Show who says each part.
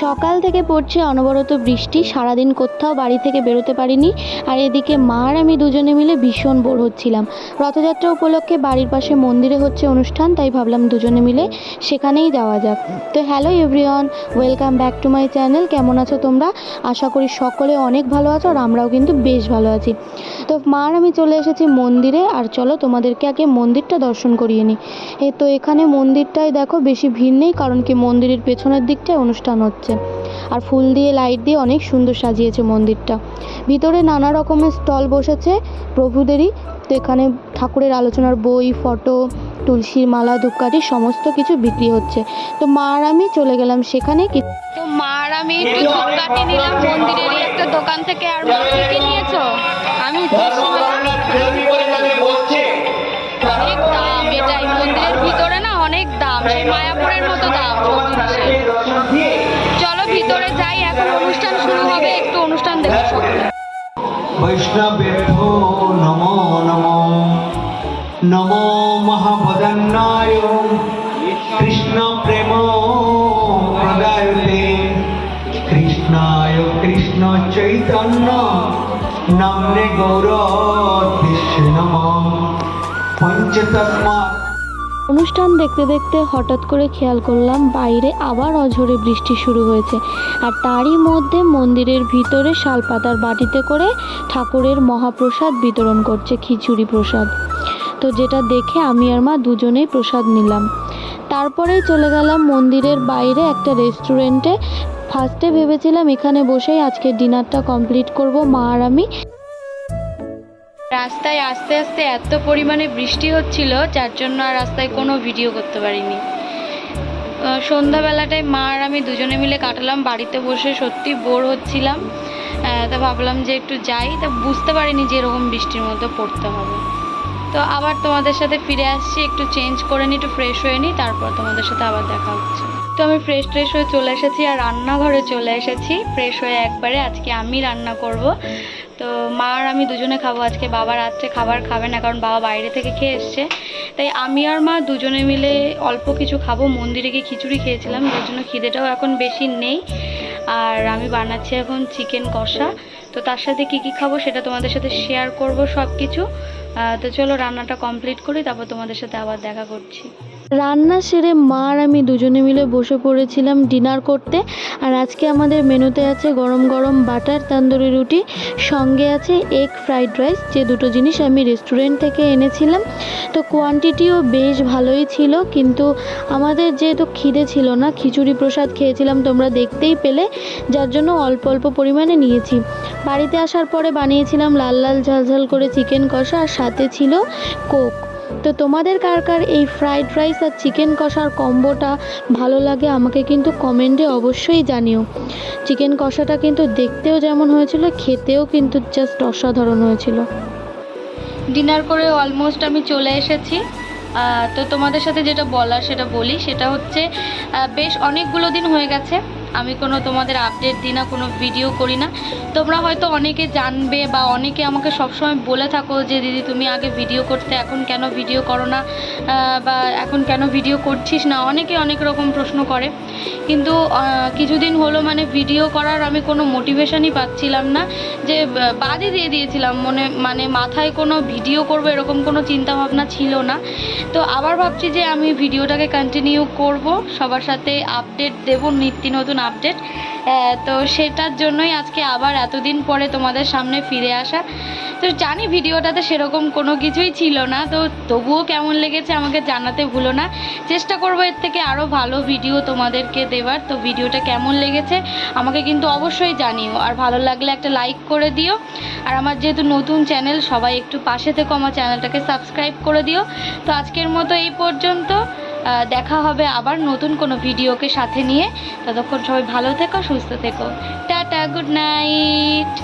Speaker 1: সকাল থেকে পড়ছে অনবরত বৃষ্টি, সারাদিন কোথাও বাড়ি থেকে বেরোতে পারিনি। আর এদিকে মা আর আমি দুজনে মিলে ভীষণ বোর হচ্ছিলাম। রথযাত্রা উপলক্ষে বাড়ির পাশে মন্দিরে হচ্ছে অনুষ্ঠান, তাই ভাবলাম দুজনে মিলে সেখানেই যাওয়া যাক। তো hello everyone, welcome back to my channel. কেমন আছো তোমরা? আশা করি সকলে অনেক ভালো আছো, আর আমরাও কিন্তু বেশ ভালো আছি। তো মা আর আমি চলে এসেছি মন্দিরে, আর চলো তোমাদেরকে আগে মন্দিরটা দর্শন করিয়ে নিই। তো এখানে মন্দিরটায় দেখো বেশি ভিড় নেই, কারণ কি মন্দিরের পেছনের দিকটায় অনুষ্ঠান হচ্ছে, আর ফুল দিয়ে লাইট দিয়ে অনেক সুন্দর সাজিয়েছে মন্দিরটা। ভিতরে নানা রকমের স্টল বসেছে প্রভুদেরই। তো এখানে ঠাকুরের আলোচনার বই, ফটো, তুলসীর মালা, ধূপকাঠি সমস্ত কিছু বিক্রি হচ্ছে। তো মা আর আমি চলে গেলাম সেখানে। তো মা আর আমি একটু ধূপকাঠি নিলাম মন্দিরেরই একটা দোকান থেকে। আর মা কি কি নিয়েছো? আমি অনেক দাম, এটাই মন্দিরের ভিতরে না অনেক দাম, সেই মায়াপুরের মতো দাম সব জিনিসের। চলো ভিতরে যাই, এখন অনুষ্ঠান শুরু হবে, একটু অনুষ্ঠান দেখি সকলে।
Speaker 2: বৈষ্ণবেভ্যো নমো নমো নমো মহাবদন্নায় কৃষ্ণ প্রেম প্রদায়তে কৃষ্ণায় কৃষ্ণ চৈতন্য নাম্নে গৌরোদ্দেশ্যে নমঃ পঞ্চতস্মাৎ।
Speaker 1: অনুষ্ঠান দেখতে দেখতে হঠাৎ করে খেয়াল করলাম বাইরে আবার অঝোরে বৃষ্টি শুরু হয়েছে, আর তারই মধ্যে মন্দিরের ভিতরে শালপাতার বাটিতে করে ঠাকুরের মহাপ্রসাদ বিতরণ করছে, খিচুড়ি প্রসাদ। তো যেটা দেখে আমি আর মা দুজনেই প্রসাদ নিলাম। তারপরেই চলে গেলাম মন্দিরের বাইরে একটা রেস্টুরেন্টে। ফার্স্টে ভেবেছিলাম এখানে বসেই আজকে ডিনারটা কমপ্লিট করব মা আর আমি। রাস্তায় আস্তে আস্তে এত পরিমাণে বৃষ্টি হচ্ছিল, যার জন্য আর রাস্তায় কোনো ভিডিও করতে পারিনি। সন্ধ্যাবেলাটায় মা আর আমি দুজনে মিলে কাটালাম বাড়িতে বসে, সত্যি বোর হচ্ছিলাম। তা ভাবলাম যে একটু যাই, তা বুঝতে পারিনি যে এরকম বৃষ্টির মধ্যে পড়তে হবে। তো আবার তোমাদের সাথে ফিরে আসছি, একটু চেঞ্জ করে নিই, একটু ফ্রেশ হয়ে নিই, তারপর তোমাদের সাথে আবার দেখা হচ্ছে। তো আমি ফ্রেশ হয়ে চলে এসেছি, আর রান্নাঘরে চলে এসেছি ফ্রেশ হয়ে একবারে। আজকে আমি রান্না করব। তো মা আর আমি দুজনে খাবো আজকে। বাবা রাত্রে খাবার খাবে না, কারণ বাবা বাইরে থেকে খেয়ে এসছে। তাই আমি আর মা দুজনে মিলে অল্প কিছু খাবো। মন্দিরে গিয়ে খিচুড়ি খেয়েছিলাম, যার জন্য খিদেটাও এখন বেশি নেই। আর আমি বানাচ্ছি এখন চিকেন কষা। তো তার সাথে কি কি খাবো সেটা তোমাদের সাথে শেয়ার করব সব কিছু। তো চলো রান্নাটা কমপ্লিট করি, তারপর তোমাদের সাথে আবার দেখা করছি। রান্না সেরে মা আর আমি দুজনে মিলে বসে পড়েছিলাম ডিনার করতে। আর আজকে আমাদের মেনুতে আছে গরম গরম বাটার তন্দুরি রুটি, সঙ্গে আছে এগ ফ্রাইড রাইস, যে দুটো জিনিস আমি রেস্টুরেন্ট থেকে এনেছিলাম। তো কোয়ান্টিটিও বেশ ভালোই ছিল, কিন্তু আমাদের যেহেতু খিদে ছিল না, খিচুড়ি প্রসাদ খেয়েছিলাম তোমরা দেখতেই পেলে, যার জন্য অল্প অল্প পরিমাণে নিয়েছি। বাড়িতে আসার পরে বানিয়েছিলাম লাল লাল ঝাল ঝাল করে চিকেন কষা, আর সাথে ছিল কোক। তো তোমাদের কার কার এই ফ্রাইড রাইস আর চিকেন কষার কম্বোটা ভালো লাগে আমাকে কিন্তু কমেন্টে অবশ্যই জানিও। চিকেন কষাটা কিন্তু দেখতেও যেমন হয়েছিল, খেতেও কিন্তু জাস্ট অসাধারণ হয়েছিল। ডিনার করে অলমোস্ট আমি চলে এসেছি। তো তোমাদের সাথে যেটা বলার সেটা বলি, সেটা হচ্ছে বেশ অনেকগুলো দিন হয়ে গেছে আমি কোনো তোমাদের আপডেট দিই না, কোনো ভিডিও করি না। তোমরা হয়তো অনেকে জানবে, বা অনেকে আমাকে সবসময় বলে থাকো যে দিদি তুমি আগে ভিডিও করতে, এখন কেন ভিডিও করো না, বা এখন কেন ভিডিও করছিস না, অনেকে অনেক রকম প্রশ্ন করে। কিন্তু কিছুদিন হলো মানে ভিডিও করার আমি কোনো মোটিভেশনই পাচ্ছিলাম না, যে বাদই দিয়ে দিয়েছিলাম। মানে মাথায় কোনো ভিডিও করব এরকম কোনো চিন্তাভাবনা ছিল না। তো আবার ভাবছি যে আমি ভিডিওটাকে কন্টিনিউ করব, সবার সাথে আপডেট দেব, নিত্য নতুন আপডেট। তো সেটার জন্যই আজকে আবার এতদিন পরে তোমাদের সামনে ফিরে আসা। তো জানি ভিডিওটাতে সেরকম কোনো কিছুই ছিল না, তো তবুও কেমন লেগেছে আমাকে জানাতে ভুলো না। চেষ্টা করবো এর থেকে আরও ভালো ভিডিও তোমাদেরকে দেওয়ার। তো ভিডিওটা কেমন লেগেছে আমাকে কিন্তু অবশ্যই জানিও, আর ভালো লাগলে একটা লাইক করে দিও। আর আমার যেহেতু নতুন চ্যানেল, সবাই একটু পাশে থেকো, আমার চ্যানেলটাকে সাবস্ক্রাইব করে দিও। তো আজকের মতো এই পর্যন্ত, দেখা হবে আবার নতুন কোনো ভিডিওকে সাথে নিয়ে। ততক্ষণ সবাই ভালো থেকো, সুস্থ থেকো। Tata, good night.